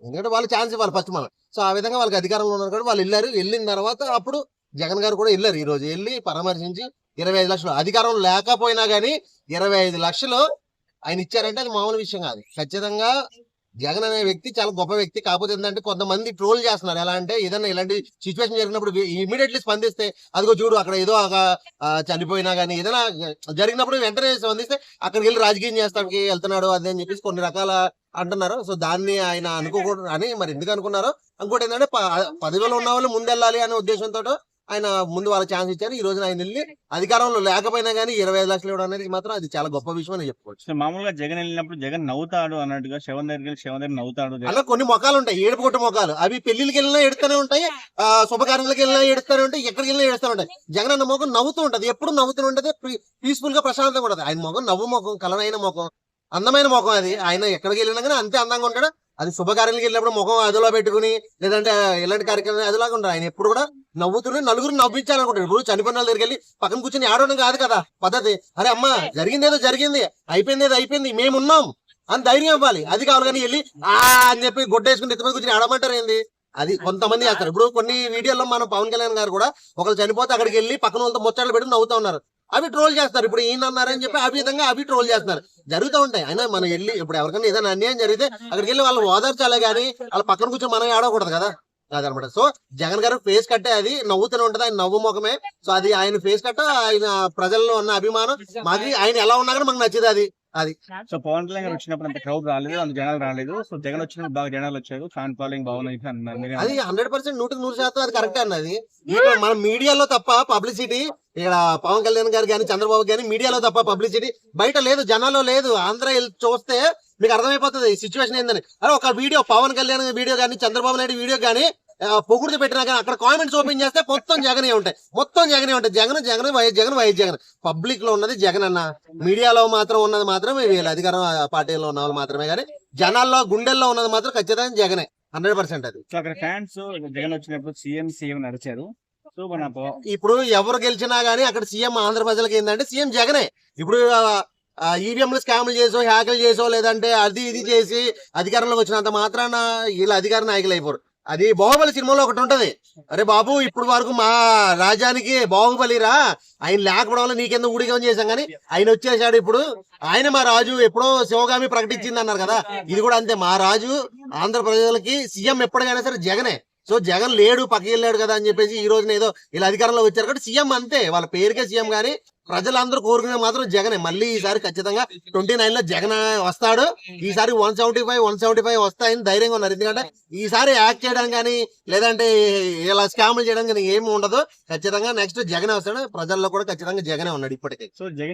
ఎందుకంటే వాళ్ళు ఛాన్స్ ఇవ్వాలి ఫస్ట్ మనం. సో ఆ విధంగా వాళ్ళకి అధికారంలో ఉన్నారు కూడా వాళ్ళు వెళ్ళారు. వెళ్ళిన తర్వాత అప్పుడు జగన్ గారు కూడా వెళ్ళారు. ఈ రోజు వెళ్ళి పరామర్శించి 25 లక్షలు అధికారం లేకపోయినా గానీ 25 లక్షలు ఆయన ఇచ్చారంటే అది మామూలు విషయం కాదు. ఖచ్చితంగా జగన్ అనే వ్యక్తి చాలా గొప్ప వ్యక్తి. కాకపోతే ఏంటంటే కొంతమంది ట్రోల్ చేస్తున్నారు. ఎలా అంటే ఏదైనా ఇలాంటి సిచ్యువేషన్ జరిగినప్పుడు ఇమీడియట్లీ స్పందిస్తే అదిగో చూడు అక్కడ ఏదో చనిపోయినా గానీ ఏదైనా జరిగినప్పుడు వెంటనే స్పందిస్తే అక్కడికి వెళ్ళి రాజకీయం చేస్తానికి వెళ్తున్నాడు అదే అని చెప్పేసి కొన్ని రకాల అంటున్నారు. సో దాన్ని ఆయన అనుకోకూడదు అని మరి ఎందుకు అనుకున్నారో. ఇంకోటి ఏంటంటే పదవిలో ఉన్న వాళ్ళు ముందెళ్ళాలి అనే ఉద్దేశంతో ఆయన ముందు వాళ్ళ ఛాన్స్ ఇచ్చారు. ఈ రోజున ఆయన వెళ్ళి అధికారంలో లేకపోయినా గానీ 25 లక్షలు ఇవ్వడం అనేది మాత్రం అది చాలా గొప్ప విషయం అని చెప్పుకోవచ్చు. మామూలుగా జగన్ వెళ్ళినప్పుడు జగన్ నవ్వుతాడు అన్నట్టుగా శవం దగ్గర నవ్వుతాడు. అలా కొన్ని మొఖాలు ఉంటాయి, ఏడుపు కొట్టు మొఖాలు. అవి పెళ్లికి వెళ్ళినా ఎడుతూనే ఉంటాయి, శుభకార్యాలకు వెళ్ళినా ఎడుతూనే ఉంటాయి, ఎక్కడికి వెళ్ళినా ఎడుతూనే ఉంటాయి. జగన్ అన్న మొఖం నవ్వుతూ ఉంటది, ఎప్పుడు నవ్వుతూ ఉంటది, పీస్ఫుల్ గా ప్రశాంతంగా ఉంటది. ఆయన మొఖం నవ్వు ముఖం, కలనైన ముఖం, అందమైన ముఖం. అది ఆయన ఎక్కడికి వెళ్ళినా కానీ అంతే అందంగా ఉంటాడు. అది శుభకార్యాలకు వెళ్ళినప్పుడు ముఖం అదిలో పెట్టుకుని లేదంటే ఇలాంటి కార్యక్రమం అదిలాగా ఉంటాడు. ఆయన ఎప్పుడు కూడా నవ్వుతూనే నలుగురు నవ్వించాలనుకుంటాడు. ఇప్పుడు చనిపోయిన వాళ్ళ దగ్గరికి వెళ్ళి పక్కన కూర్చొని ఆడడం కాదు కదా పద్ధతి. అరే అమ్మ జరిగింది ఏదో జరిగింది, అయిపోయింది ఏదో అయిపోయింది, మేమున్నాం అని ధైర్యం ఇవ్వాలి. అది కావాలి కానీ వెళ్ళి అని చెప్పి గొడ్డేసుకుని ఎత్తుమని కూర్చొని ఆడమంటారు ఏంది. అది కొంతమంది చేస్తారు. ఇప్పుడు కొన్ని వీడియోల్లో మన పవన్ కళ్యాణ్ గారు కూడా ఒకరు చనిపోతే అక్కడికి వెళ్ళి పక్కన వాళ్ళతో ముచ్చట్లు పెట్టి నవ్వుతా ఉన్నారు. అవి ట్రోల్ చేస్తారు. ఇప్పుడు ఈయన అన్నారని చెప్పి ఆ విధంగా అవి ట్రోల్ చేస్తున్నారు. జరుగుతూ ఉంటాయి. అయినా మనం వెళ్ళి ఇప్పుడు ఎవరికైనా ఏదైనా అన్యాయం జరిగితే అక్కడికి వెళ్ళి వాళ్ళు ఓదార్చాలే కానీ వాళ్ళ పక్కన కూర్చొని మనం ఆడకూడదు కదా. అదనమాట. సో జగన్ గారు ఫేస్ కట్టే అది నవ్వుతూనే ఉంటది. ఆయన నవ్వు ముఖమే. సో అది ఆయన ఫేస్ కట్ట ఆయన ప్రజల్లో ఉన్న అభిమానం మాది. ఆయన ఎలా ఉన్నా కానీ మాకు నచ్చింది అది. సో పవన్ కళ్యాణ్ గారు వచ్చినప్పుడు అంత క్రౌడ్ రాలేదు, అంత జనాలు రాలేదు. సో జగన్ వచ్చినప్పుడు బాగా జనాలు వచ్చారు, ఫ్యాన్ ఫాలోయింగ్ బాగుంది అన్నారు. అది 100% 100% అది కరెక్ట్ అన్నది. మన మీడియాలో తప్ప పబ్లిసిటీ ఇక్కడ పవన్ కళ్యాణ్ గారు కానీ చంద్రబాబు గానీ మీడియాలో తప్ప పబ్లిసిటీ బయట లేదు, జనాల్లో లేదు. ఆంధ్ర చూస్తే మీకు అర్థమైపోతుంది సిచ్యువేషన్ ఏందని. అరే ఒక వీడియో పవన్ కళ్యాణ్ వీడియో కానీ చంద్రబాబు నాయుడు వీడియో కానీ పొగుడుతూ పెట్టినా కానీ అక్కడ కామెంట్స్ ఓపెన్ చేస్తే మొత్తం జగనే ఉంటాయి, మొత్తం జగనే ఉంటాయి. Jagan Jagan YS Jagan YS Jagan. Public లో ఉన్నది జగన్ అన్న, మీడియాలో మాత్రం ఉన్నది మాత్రమే వీళ్ళు అధికార పార్టీలో ఉన్న వాళ్ళు మాత్రమే. కానీ జనాల్లో గుండెల్లో ఉన్నది మాత్రం ఖచ్చితంగా జగనే 100%. అది అక్కడ ఫ్యాన్స్ జగన్ వచ్చినప్పుడు సీఎం నడిచారు. సో ఇప్పుడు ఎవరు గెలిచినా గానీ అక్కడ సీఎం ఆంధ్ర ప్రజలకి ఏంటంటే సీఎం జగనే. ఇప్పుడు ఈవీఎంలు స్కామ్లు చేసో హ్యాకులు చేసో లేదంటే అది ఇది చేసి అధికారంలోకి వచ్చినంత మాత్రాన వీళ్ళు అధికార నాయకులు అయిపోరు. అది బాహుబలి సినిమాలో ఒకటి ఉంటది. అరే బాబు ఇప్పుడు వరకు మా రాజ్యానికి బాహుబలిరా, ఆయన లేకపోవడం వల్ల నీకెందుకు ఊడిగం చేశాం కానీ ఆయన వచ్చేసాడు. ఇప్పుడు ఆయన మా రాజు ఎప్పుడో శివగామి ప్రకటించింది అన్నారు కదా. ఇది కూడా అంతే. మా రాజు ఆంధ్ర ప్రజలకి సీఎం ఎప్పటికైనా సరే జగనే. సో జగన్ లేడు పక్కకి వెళ్ళాడు కదా అని చెప్పేసి ఈ రోజున ఏదో ఇలా అధికారంలో వచ్చారు కాబట్టి సీఎం అంతే. వాళ్ళ పేరుకే సీఎం కానీ ప్రజలందరూ కోరుకునే మాత్రం జగనే. మళ్ళీ ఈసారి ఖచ్చితంగా 29 లో జగన్ వస్తాడు. ఈసారి 175 వస్తాయని ధైర్యంగా ఉన్నారు. ఎందుకంటే ఈసారి యాక్ట్ చేయడానికి కానీ లేదంటే ఇలా స్కామ్లు చేయడానికి కానీ ఏమి ఉండదు. ఖచ్చితంగా నెక్స్ట్ జగనే వస్తాడు. ప్రజల్లో కూడా ఖచ్చితంగా జగనే ఉన్నాడు ఇప్పటికే. సో జగన్